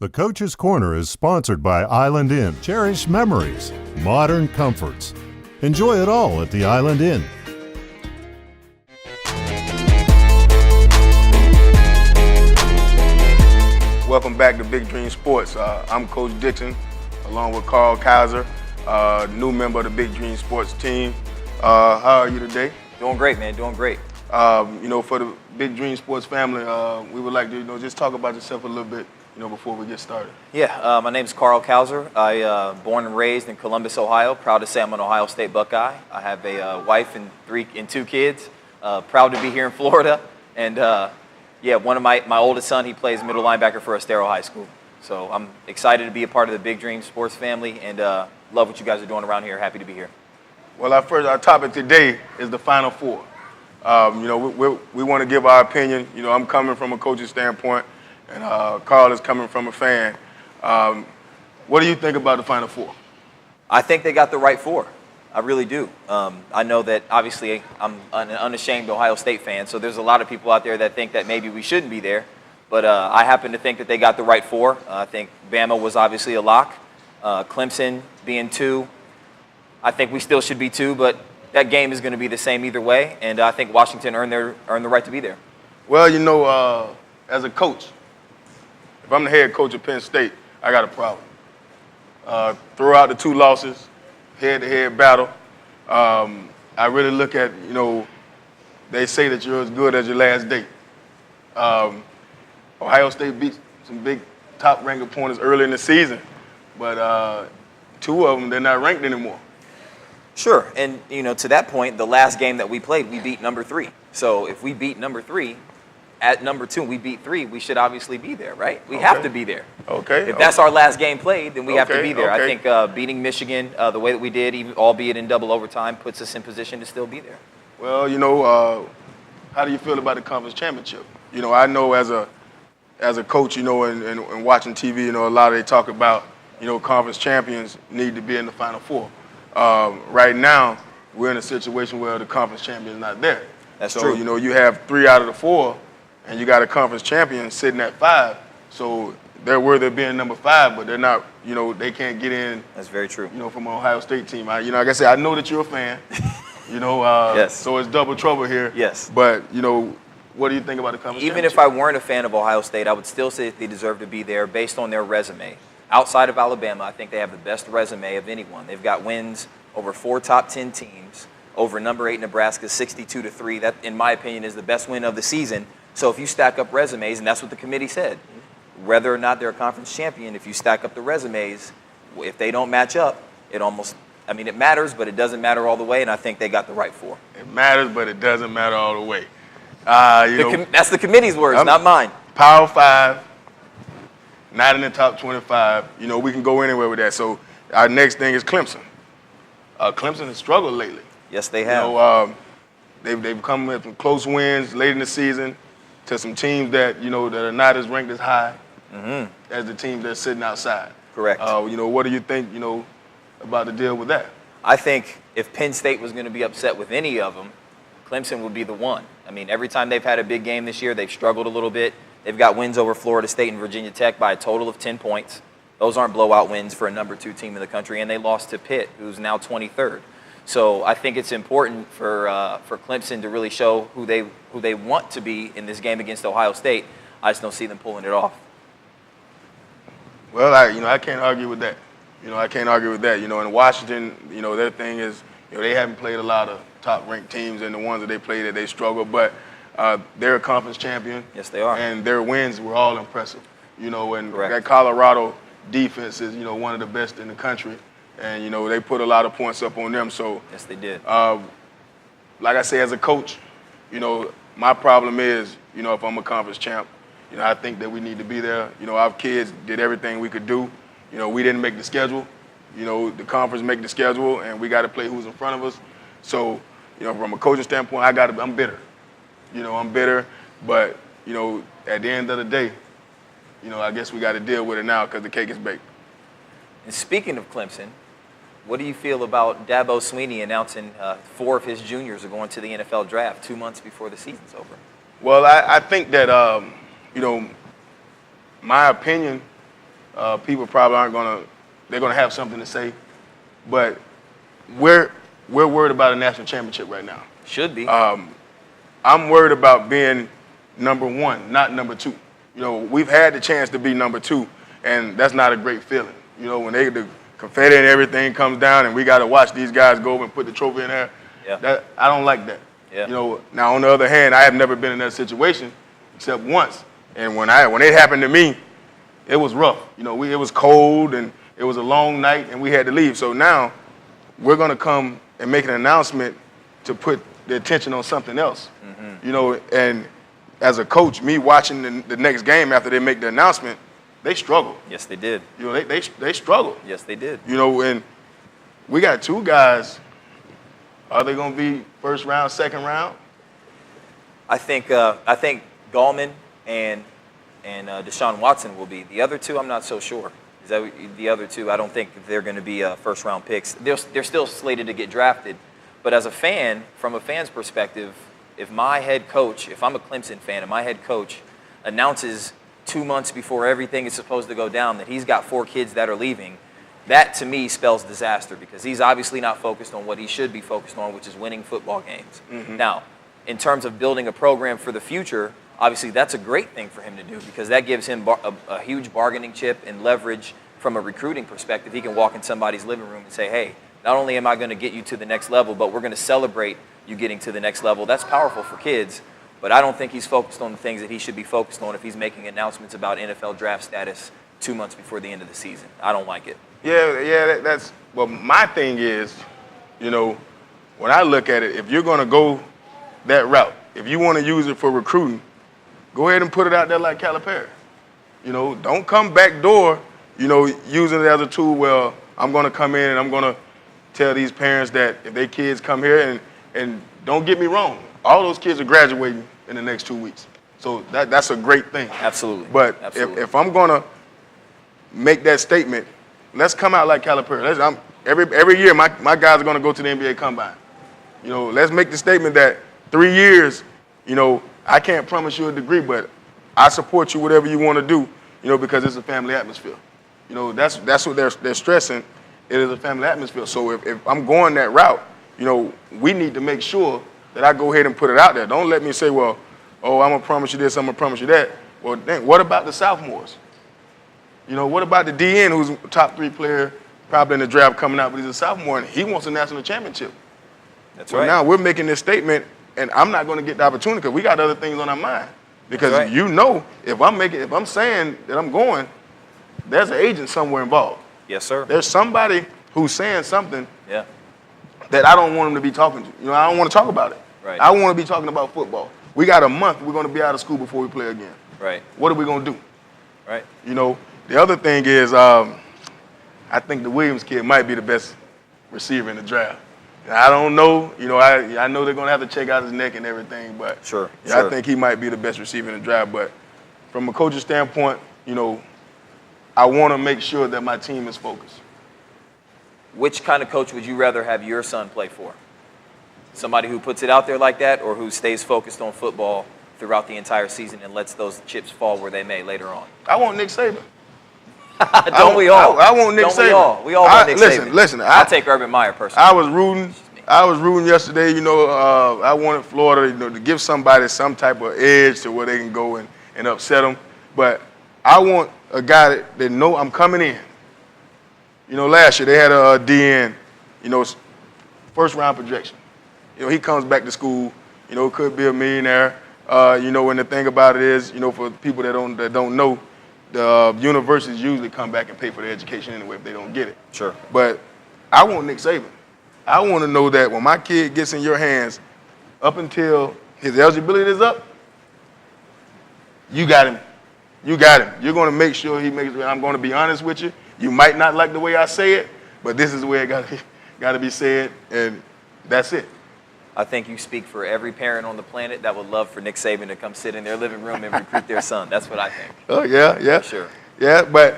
The Coach's Corner is sponsored by Island Inn. Cherish memories, modern comforts. Enjoy it all at the Island Inn. Welcome back to Big Dream Sports. I'm Coach Dixon, along with Cousar, new member of the Big Dream Sports team. How are you today? Doing great, man. Doing great. For the Big Dream Sports family, we would like to, just talk about yourself a little bit, before we get started. Yeah, my name's Cousar. I born and raised in Columbus, Ohio. Proud to say I'm an Ohio State Buckeye. I have a wife and two kids. Proud to be here in Florida. And one of my oldest son, he plays middle linebacker for Estero High School. So I'm excited to be a part of the Big Dream Sports family and love what you guys are doing around here. Happy to be here. Well, our topic today is the Final Four. We want to give our opinion. I'm coming from a coaching standpoint, and Carl is coming from a fan. What do you think about the Final Four? I think they got the right four. I really do. I know that obviously I'm an unashamed Ohio State fan, so there's a lot of people out there that think that maybe we shouldn't be there. But I happen to think that they got the right four. I think Bama was obviously a lock. Clemson being 2. I think we still should be 2, but that game is going to be the same either way, and I think Washington earned the right to be there. Well, as a coach, if I'm the head coach of Penn State, I got a problem. Throughout the 2 losses, head-to-head battle, I really look at, they say that you're as good as your last date. Ohio State beat some big top-ranked opponents early in the season, but 2 of them, they're not ranked anymore. Sure, and to that point, the last game that we played, we beat number 3. So if we beat number 3, at number 2, we beat 3, we should obviously be there, right? We have to be there. Okay. If that's our last game played, then we have to be there. I think beating Michigan the way that we did, even albeit in double overtime, puts us in position to still be there. Well, how do you feel about the conference championship? I know as a coach, and watching TV, a lot of they talk about, conference champions need to be in the Final Four. Right now, we're in a situation where the conference champion is not there. That's true. So, you have 3 out of the 4, and you got a conference champion sitting at 5. So they're worthy of being number 5, but they're not, they can't get in. That's very true. From an Ohio State team. Like I said, I know that you're a fan, yes. So it's double trouble here. Yes. But, what do you think about the conference Even championship? if I weren't a fan of Ohio State, I would still say that they deserve to be there based on their resume. Outside of Alabama, I think they have the best resume of anyone. They've got wins over 4 top 10 teams, over number 8 Nebraska, 62-3. That, in my opinion, is the best win of the season. So if you stack up resumes, and that's what the committee said, whether or not they're a conference champion, if you stack up the resumes, if they don't match up, it matters, but it doesn't matter all the way, and I think they got the right 4. It matters, but it doesn't matter all the way. That's the committee's words, not mine. Power 5. Not in the top 25. We can go anywhere with that. So our next thing is Clemson. Clemson has struggled lately. Yes, they have. They've come with some close wins late in the season to some teams that that are not as ranked as high as the teams that are sitting outside. Correct. What do you think about the deal with that? I think if Penn State was going to be upset with any of them, Clemson would be the one. Every time they've had a big game this year, they've struggled a little bit. They've got wins over Florida State and Virginia Tech by a total of 10 points. Those aren't blowout wins for a number 2 team in the country, and they lost to Pitt, who's now 23rd. So I think it's important for Clemson to really show who they want to be in this game against Ohio State. I just don't see them pulling it off. Well, I can't argue with that. I can't argue with that. In Washington, their thing is, they haven't played a lot of top-ranked teams, and the ones that they played, that they struggle, but they're a conference champion. Yes, they are. And their wins were all impressive. And Correct. that Colorado defense is, one of the best in the country. And, they put a lot of points up on them. So, yes, they did. Like I say, as a coach, my problem is, if I'm a conference champ, I think that we need to be there. Our kids did everything we could do. We didn't make the schedule. The conference make the schedule, and we got to play who's in front of us. So, from a coaching standpoint, I'm bitter. I'm bitter, but, at the end of the day, I guess we got to deal with it now because the cake is baked. And speaking of Clemson, what do you feel about Dabo Swinney announcing 4 of his juniors are going to the NFL draft 2 months before the season's over? Well, I think that, my opinion people probably they're gonna have something to say, but we're worried about a national championship right now. Should be. I'm worried about being number one, not number two. You know, we've had the chance to be number two, and that's not a great feeling. You know, when the confetti and everything comes down and we got to watch these guys go over and put the trophy in there, I don't like that. Yeah. You know, now on the other hand, I have never been in that situation except once. And when it happened to me, it was rough. You know, it was cold and it was a long night and we had to leave. So now we're going to come and make an announcement to put the attention on something else. Mm-hmm. You know, and as a coach, me watching the next game after they make the announcement, they struggled. Yes, they did. You know, they struggled. Yes, they did. You know, and we got two guys. Are they going to be first round, second round? I think Gallman and Deshaun Watson will be. The other two, I'm not so sure. The other two, I don't think they're going to be first round picks. They're still slated to get drafted. But as a fan, from a fan's perspective, if my head coach, if I'm a Clemson fan and my head coach announces 2 months before everything is supposed to go down that he's got 4 kids that are leaving, that to me spells disaster because he's obviously not focused on what he should be focused on, which is winning football games. Mm-hmm. Now, in terms of building a program for the future, obviously that's a great thing for him to do because that gives him a huge bargaining chip and leverage from a recruiting perspective. He can walk in somebody's living room and say, hey, not only am I going to get you to the next level, but we're going to celebrate you getting to the next level. That's powerful for kids, but I don't think he's focused on the things that he should be focused on if he's making announcements about NFL draft status 2 months before the end of the season. I don't like it. Yeah, well, my thing is, you know, when I look at it, if you're going to go that route, if you want to use it for recruiting, go ahead and put it out there like Calipari. You know, don't come back door, you know, using it as a tool. Well, I'm going to come in and I'm going to tell these parents that if their kids come here and don't get me wrong, all those kids are graduating in the next 2 weeks. So that's a great thing. Absolutely. But Absolutely. If I'm going to make that statement, let's come out like Calipari. Every year, my guys are going to go to the NBA Combine. You know, let's make the statement that 3 years, you know, I can't promise you a degree, but I support you whatever you want to do, you know, because it's a family atmosphere. You know, that's what they're stressing. It is a family atmosphere. So if I'm going that route, you know, we need to make sure that I go ahead and put it out there. Don't let me say, well, oh, I'm going to promise you this, I'm going to promise you that. Well, then what about the sophomores? You know, what about the DN who's a top 3 player, probably in the draft coming out, but he's a sophomore and he wants a national championship. That's right. Now we're making this statement, and I'm not going to get the opportunity because we got other things on our mind. Because you know, if I'm saying that I'm going, there's an agent somewhere involved. Yes, sir. There's somebody who's saying something Yeah. that I don't want him to be talking to. You know, I don't want to talk about it. Right. I want to be talking about football. We got a month. We're going to be out of school before we play again. Right. What are we going to do? Right. You know, the other thing is I think the Williams kid might be the best receiver in the draft. I don't know. You know, I know they're going to have to check out his neck and everything, but Sure. I think he might be the best receiver in the draft. But from a coach's standpoint, you know, I want to make sure that my team is focused. Which kind of coach would you rather have your son play for? Somebody who puts it out there like that or who stays focused on football throughout the entire season and lets those chips fall where they may later on? I want Nick Saban. Don't we all? I want Nick Saban. We all want Nick Saban. Listen. I'll take Urban Meyer personally. I was rooting yesterday. You know, I wanted Florida, you know, to give somebody some type of edge to where they can go and upset them. But I want a guy that know I'm coming in. You know, last year they had a DN, you know, first round projection. You know, he comes back to school. You know, could be a millionaire. You know, and the thing about it is, you know, for people that don't know, the universities usually come back and pay for their education anyway if they don't get it. Sure. But I want Nick Saban. I want to know that when my kid gets in your hands, up until his eligibility is up, you got him. You got him. You're going to make sure he makes it. I'm going to be honest with you. You might not like the way I say it, but this is the way it got to be said, and that's it. I think you speak for every parent on the planet that would love for Nick Saban to come sit in their living room and recruit their son. That's what I think. Oh, yeah. For sure. Yeah, but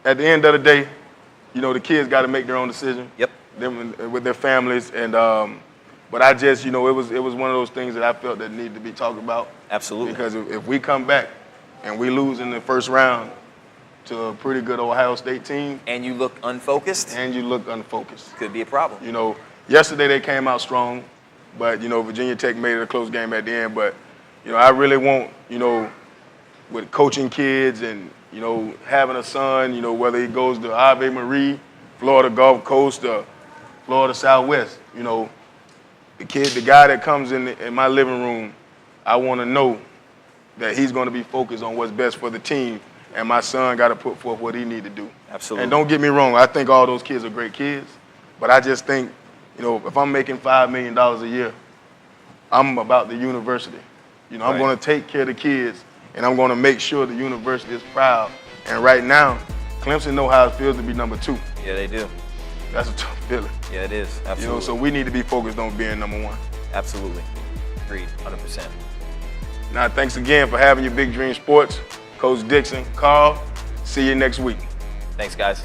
at the end of the day, you know, the kids got to make their own decision. Yep. Them with their families, and but I just, you know, it was one of those things that I felt that needed to be talked about. Absolutely. Because if we come back and we lose in the first round, to a pretty good Ohio State team. And you look unfocused. And you look unfocused. Could be a problem. You know, yesterday they came out strong, but, you know, Virginia Tech made it a close game at the end. But, you know, I really want, you know, with coaching kids and, you know, having a son, you know, whether he goes to Ave Marie, Florida Gulf Coast, or Florida Southwest, you know, the guy that comes in my living room, I want to know that he's going to be focused on what's best for the team, and my son got to put forth what he need to do. Absolutely. And don't get me wrong, I think all those kids are great kids, but I just think, you know, if I'm making $5 million a year, I'm about the university. You know, I'm going to take care of the kids, and I'm going to make sure the university is proud. And right now, Clemson know how it feels to be number 2. Yeah, they do. That's a tough feeling. Yeah, it is. Absolutely. You know, so we need to be focused on being number 1. Absolutely. Agreed, 100%. Now, thanks again for having your Big Dream Sports. Coach Dixon, Carl, see you next week. Thanks, guys.